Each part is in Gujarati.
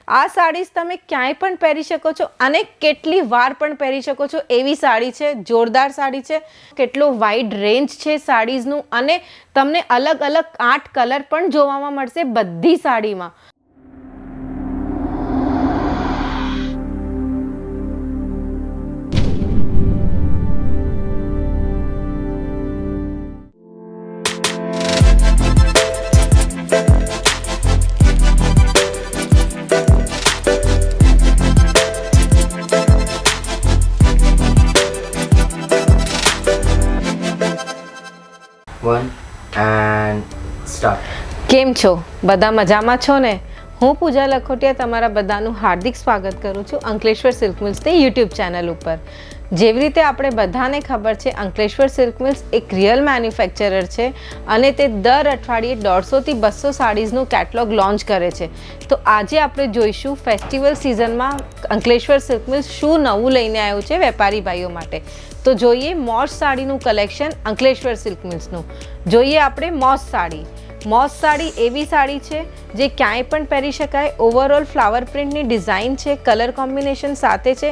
આ સાડીઝ તમે ક્યાંય પણ પહેરી શકો છો અને કેટલી વાર પણ પહેરી શકો છો એવી સાડી છે. જોરદાર સાડી છે. કેટલો વાઇડ રેન્જ છે સાડીઝનું અને તમને અલગ અલગ 8 કલર પણ જોવામાં મળશે બધી સાડીમાં. One and start. કેમ છો? બધા મજામાં છો ને? હું પૂજા લખોટિયા તમારા બધાનું હાર્દિક સ્વાગત કરું છું અંકલેશ્વર સિલ્ક મિલ્સની યુટ્યુબ ચેનલ ઉપર. જેવી રીતે આપણે બધાને ખબર છે, અંકલેશ્વર સિલ્ક મિલ્સ એક રિયલ મેન્યુફેક્ચરર છે અને તે દર અઠવાડિયે 150થી 200 સાડીઝનું કેટલોગ લોન્ચ કરે છે. તો આજે આપણે જોઈશું ફેસ્ટિવલ સિઝનમાં અંકલેશ્વર સિલ્ક મિલ્સ શું નવું લઈને આવ્યું છે વેપારી ભાઈઓ માટે. તો જોઈએ મોસ સાડીનું કલેક્શન અંકલેશ્વર સિલ્ક મિલ્સનું. જોઈએ આપણે મોસ સાડી. મોસ સાડી એવી સાડી છે જે ક્યાંય પણ પહેરી શકાય. ઓવરઓલ ફ્લાવર પ્રિન્ટની ડિઝાઇન છે, કલર કોમ્બિનેશન સાથે છે.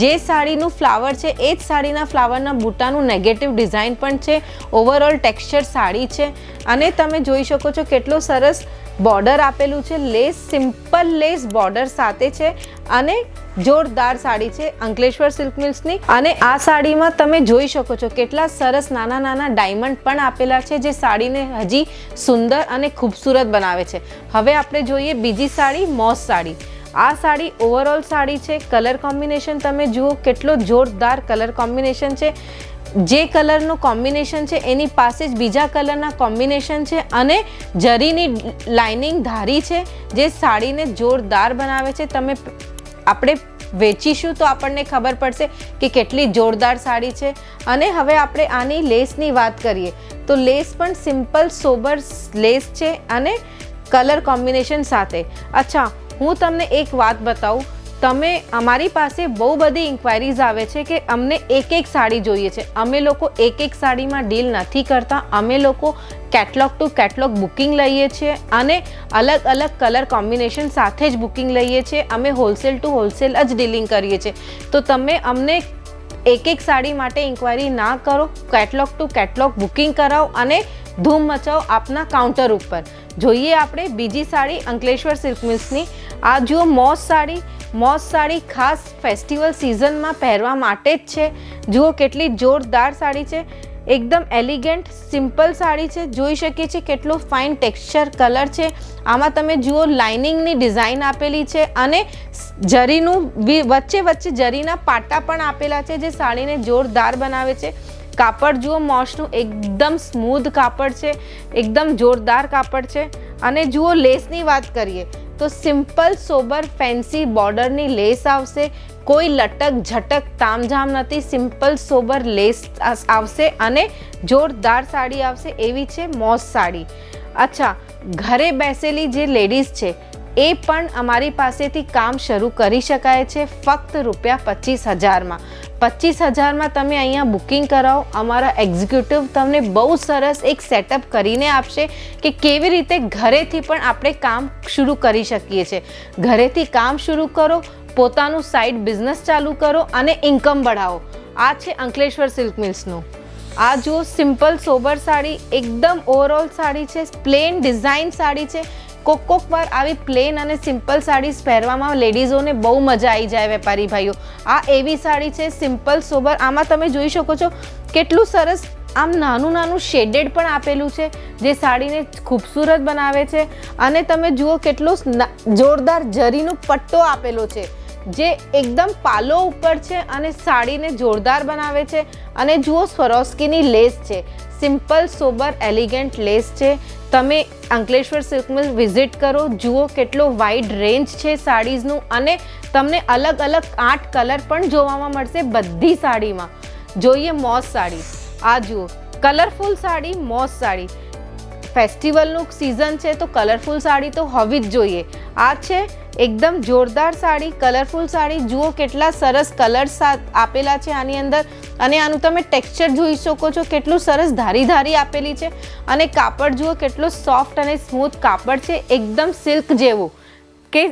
જે સાડીનું ફ્લાવર છે એ જ સાડીના ફ્લાવરના બૂટાનું નેગેટિવ ડિઝાઇન પણ છે. ઓવરઓલ ટેક્સચર સાડી છે અને તમે જોઈ શકો છો કેટલો સરસ બોર્ડર આપેલું છે. લેસ, સિમ્પલ લેસ બોર્ડર સાથે છે અને જોરદાર સાડી છે અંકલેશ્વર સિલ્ક મિલ્સની. અને આ સાડીમાં તમે જોઈ શકો છો કેટલા સરસ નાના નાના ડાયમંડ પણ આપેલા છે જે સાડીને હજી સુંદર અને ખૂબસૂરત બનાવે છે. હવે આપણે જોઈએ બીજી સાડી, મોસ સાડી. આ સાડી ઓવરઓલ સાડી છે. કલર કોમ્બિનેશન તમે જુઓ કેટલો જોરદાર કલર કોમ્બિનેશન છે. જે કલરનું કોમ્બિનેશન છે એની પાસે જ બીજા કલરના કોમ્બિનેશન છે અને જરીની લાઇનિંગ ધારી છે જે સાડીને જોરદાર બનાવે છે. તમે આપણે વેચીશું તો આપણને ખબર પડશે કે કેટલી જોરદાર સાડી છે. અને હવે આપણે આની લેસની વાત કરીએ તો લેસ પણ સિમ્પલ સોબર લેસ છે અને કલર કોમ્બિનેશન સાથે. અચ્છા, હું તમને એક વાત બતાવું. તમે અમારી પાસે બહુ બધી ઇન્ક્વાયરીઝ આવે છે કે અમને એક સાડી જોઈએ છે. અમે લોકો એક સાડીમાં ડીલ નથી કરતા. અમે લોકો કેટલોગ ટુ કેટલોગ બુકિંગ લઈએ છીએ અને અલગ અલગ કલર કોમ્બિનેશન સાથે જ બુકિંગ લઈએ છીએ. અમે હોલસેલ ટુ હોલસેલ જ ડીલિંગ કરીએ છીએ. તો તમે અમને એક સાડી માટે ઇન્ક્વાયરી ના કરો. કેટલોગ ટુ કેટલોગ બુકિંગ કરાવો અને ધૂમ મચાવો આપના કાઉન્ટર ઉપર. જોઈએ આપણે બીજી સાડી અંકલેશ્વર સિલ્ક મિલ્સની. આ જુઓ મોસ સાડી. મોસ સાડી ખાસ ફેસ્ટિવલ સિઝનમાં પહેરવા માટે જ છે. જુઓ કેટલી જોરદાર સાડી છે. એકદમ એલિગન્ટ સિમ્પલ સાડી છે. જોઈ શકીએ છીએ કેટલો ફાઇન ટેક્સચર કલર છે. આમાં તમે જુઓ લાઇનિંગની ડિઝાઇન આપેલી છે અને જરીનું વચ્ચે વચ્ચે જરીના પાટા પણ આપેલા છે જે સાડીને જોરદાર બનાવે છે. કાપડ જુઓ મોસનું એકદમ સ્મૂધ કાપડ છે, એકદમ જોરદાર કાપડ છે. અને જુઓ લેસની વાત કરીએ તો સિમ્પલ સોબર ફેન્સી બોર્ડરની લેસ આવશે. કોઈ લટક ઝટક તામઝામ નથી. સિમ્પલ સોબર લેસ આવશે અને જોરદાર સાડી આવશે. એવી છે મોસ સાડી. અચ્છા, ઘરે બેસેલી જે લેડીઝ છે એ પણ અમારી પાસેથી કામ શરૂ કરી શકાય છે ફક્ત ₹25,000માં. 25,000માં તમે અહીંયા બુકિંગ કરાવો. અમારા એક્ઝિક્યુટિવ તમને બહુ સરસ એક સેટઅપ કરીને આપશે કે કેવી રીતે ઘરેથી પણ આપણે કામ શરૂ કરી શકીએ છીએ. ઘરેથી કામ શરૂ કરો, પોતાનું સાઇડ બિઝનેસ ચાલુ કરો અને ઇન્કમ બઢાવો. આ છે અંકલેશ્વર સિલ્ક મિલ્સનું. આ જુઓ સિમ્પલ સોબર સાડી, એકદમ ઓવરઓલ સાડી છે. પ્લેન ડિઝાઇન સાડી છે. કોક વાર આવી પ્લેન અને સિમ્પલ સાડીઝ પહેરવામાં લેડીઝોને બહુ મજા આવી જાય વેપારી ભાઈઓ. આ એવી સાડી છે સિમ્પલ સોબર. આમાં તમે જોઈ શકો છો કેટલું સરસ આમ નાનું નાનું શેડેડ પણ આપેલું છે જે સાડીને ખૂબસૂરત બનાવે છે. અને તમે જુઓ કેટલો જોરદાર જરીનો પટ્ટો આપેલો છે જે એકદમ પાલો ઉપર છે અને સાડીને જોરદાર બનાવે છે. અને જુઓ સ્વરોસ્કીની લેસ છે. સિમ્પલ સોબર એલિગન્ટ લેસ છે. તમે અંકલેશ્વર સિલ્ક મિલ વિઝિટ કરો. જુઓ કેટલો વાઇડ રેન્જ છે સાડીઝનું અને તમને અલગ અલગ 8 કલર પણ જોવામાં મળશે બધી સાડીમાં. જોઈએ મોસ સાડી. આ જુઓ કલરફુલ સાડી, મોસ સાડી. ફેસ્ટિવલનું સિઝન છે તો કલરફુલ સાડી તો હોવી જ જોઈએ. આ છે એકદમ જોરદાર સાડી, કલરફુલ સાડી. જુઓ કેટલા સરસ કલર્સ આપેલા છે આની અંદર અને આનું તમે ટેક્સચર જોઈ શકો છો કેટલું સરસ ધારી ધારી આપેલી છે. અને કાપડ જુઓ કેટલો સોફ્ટ અને સ્મૂથ કાપડ છે, એકદમ સિલ્ક જેવું કે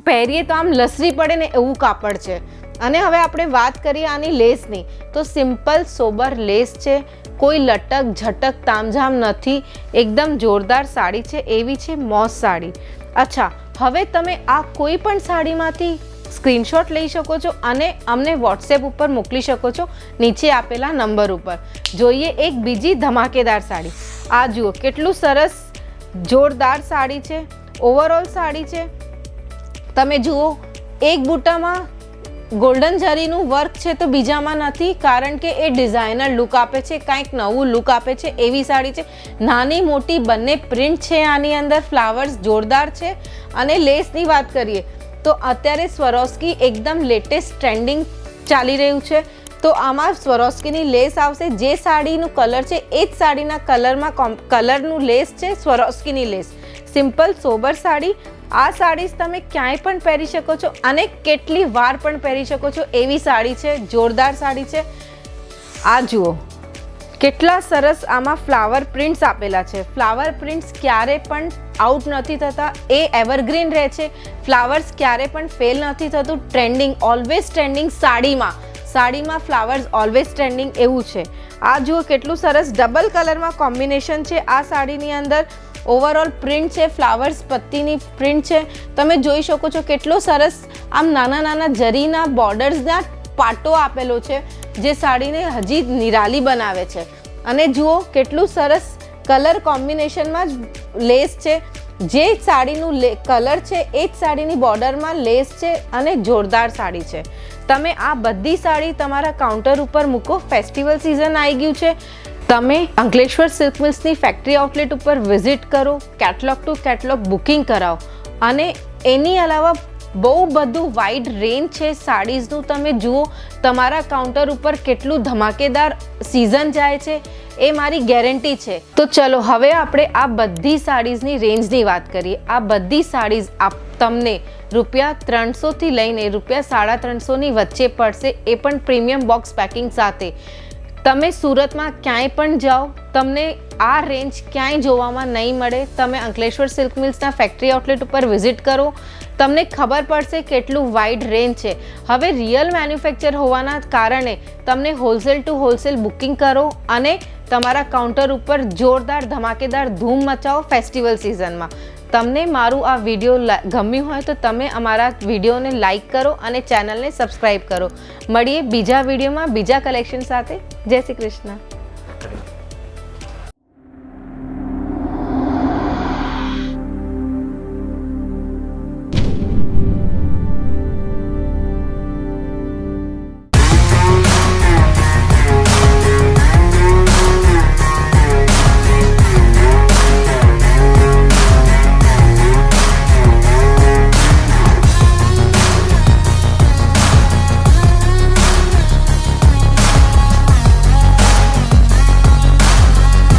પહેરીએ તો આમ લસરી પડે ને એવું કાપડ છે. અને હવે આપણે વાત કરીએ આની લેસની, તો સિમ્પલ સોબર લેસ છે, કોઈ લટક ઝટક તામઝામ નથી, એકદમ જોરદાર સાડી છે. એવી છે મોસ સાડી. અચ્છા, હવે તમે આ કોઈ પણ સાડીમાંથી સ્ક્રીનશોટ લઈ શકો છો અને અમને વોટ્સએપ ઉપર મોકલી શકો છો નીચે આપેલા નંબર ઉપર. જોઈએ એક બીજી ધમાકેદાર સાડી. આ જુઓ કેટલું સરસ જોરદાર સાડી છે, ઓવરઓલ સાડી છે. તમે જુઓ એક બૂટામાં ગોલ્ડન જરીનું વર્ક છે તો બીજામાં નથી, કારણ કે એ ડિઝાઇનર લુક આપે છે, કાંઈક નવું લુક આપે છે એવી સાડી છે. નાની મોટી બંને પ્રિન્ટ છે આની અંદર, ફ્લાવર્સ જોરદાર છે. અને લેસની વાત કરીએ તો અત્યારે સ્વરોસ્કી એકદમ લેટેસ્ટ ટ્રેન્ડિંગ ચાલી રહ્યું છે, તો આમાં સ્વરોસ્કીની લેસ આવશે. જે સાડીનું કલર છે એ જ સાડીના કલરમાં કલરનું લેસ છે સ્વરોસ્કીની લેસ. Simple sober sari. આ સાડીઝ તમે ક્યાંય પણ પહેરી શકો છો અને કેટલી વાર પણ પહેરી શકો છો એવી સાડી છે, જોરદાર સાડી છે. આ જુઓ કેટલા સરસ આમાં ફ્લાવર પ્રિન્ટ્સ આપેલા છે. ફ્લાવર પ્રિન્ટ્સ ક્યારે પણ આઉટ નથી થતા, એ એવરગ્રીન રહે છે. ફ્લાવર્સ ક્યારે પણ ફેલ નથી થતું. ટ્રેન્ડિંગ, ઓલવેઝ ટ્રેન્ડિંગ સાડીમાં ફ્લાવર્સ ઓલવેઝ ટ્રેન્ડિંગ એવું છે. આ જુઓ કેટલું સરસ ડબલ કલરમાં કોમ્બિનેશન છે આ સાડીની અંદર. ઓવરઓલ પ્રિન્ટ છે, ફ્લાવર્સ પત્તીની પ્રિન્ટ છે. તમે જોઈ શકો છો કેટલો સરસ આમ નાના નાના જરીના બોર્ડર્સના પાટો આપેલો છે, જે સાડીને હજી નિરાલી બનાવે છે. અને જુઓ કેટલું સરસ કલર કોમ્બિનેશનમાં જ લેસ છે. જે સાડીનું કલર છે એ જ સાડીની બોર્ડરમાં લેસ છે અને જોરદાર સાડી છે. તમે આ બધી સાડી તમારા કાઉન્ટર ઉપર મૂકો. ફેસ્ટિવલ સિઝન આવી ગયું છે. તમે અંકલેશ્વર સિલ્ક મિલ્સની ફેક્ટરી આઉટલેટ ઉપર વિઝિટ કરો, કેટલોગ ટુ કેટલોગ બુકિંગ કરાવો. અને એની અલાવા બહુ બધું વાઇડ રેન્જ છે સાડીઝનું. તમે જુઓ તમારા કાઉન્ટર ઉપર કેટલું ધમાકેદાર સિઝન જાય છે એ મારી ગેરંટી છે. તો ચલો હવે આપણે આ બધી સાડીઝની રેન્જની વાત કરીએ. આ બધી સાડીઝ તમને ₹300થી લઈને ₹350ની વચ્ચે પડશે, એ પણ પ્રીમિયમ બોક્સ પેકિંગ સાથે. તમે સુરતમાં ક્યાંય પણ જાઓ તમને આ રેન્જ ક્યાંય જોવામાં નહીં મળે. તમે અંકલેશ્વર સિલ્ક મિલ્સના ફેક્ટરી આઉટલેટ ઉપર વિઝિટ કરો, તમને ખબર પડશે કેટલું વાઇડ રેન્જ છે. હવે રિયલ મેન્યુફેક્ચર હોવાના કારણે તમને હોલસેલ ટુ હોલસેલ બુકિંગ કરો અને તમારા કાઉન્ટર ઉપર જોરદાર ધમાકેદાર ધૂમ મચાવો ફેસ્ટિવલ સિઝનમાં. તમને મારું આ વિડીયો ગમ્યું હોય તો તમે અમારા વિડીયોને લાઈક કરો અને ચેનલને સબસ્ક્રાઈબ કરો. મળીએ બીજા વિડીયોમાં બીજા કલેક્શન સાથે. જય શ્રી કૃષ્ણ.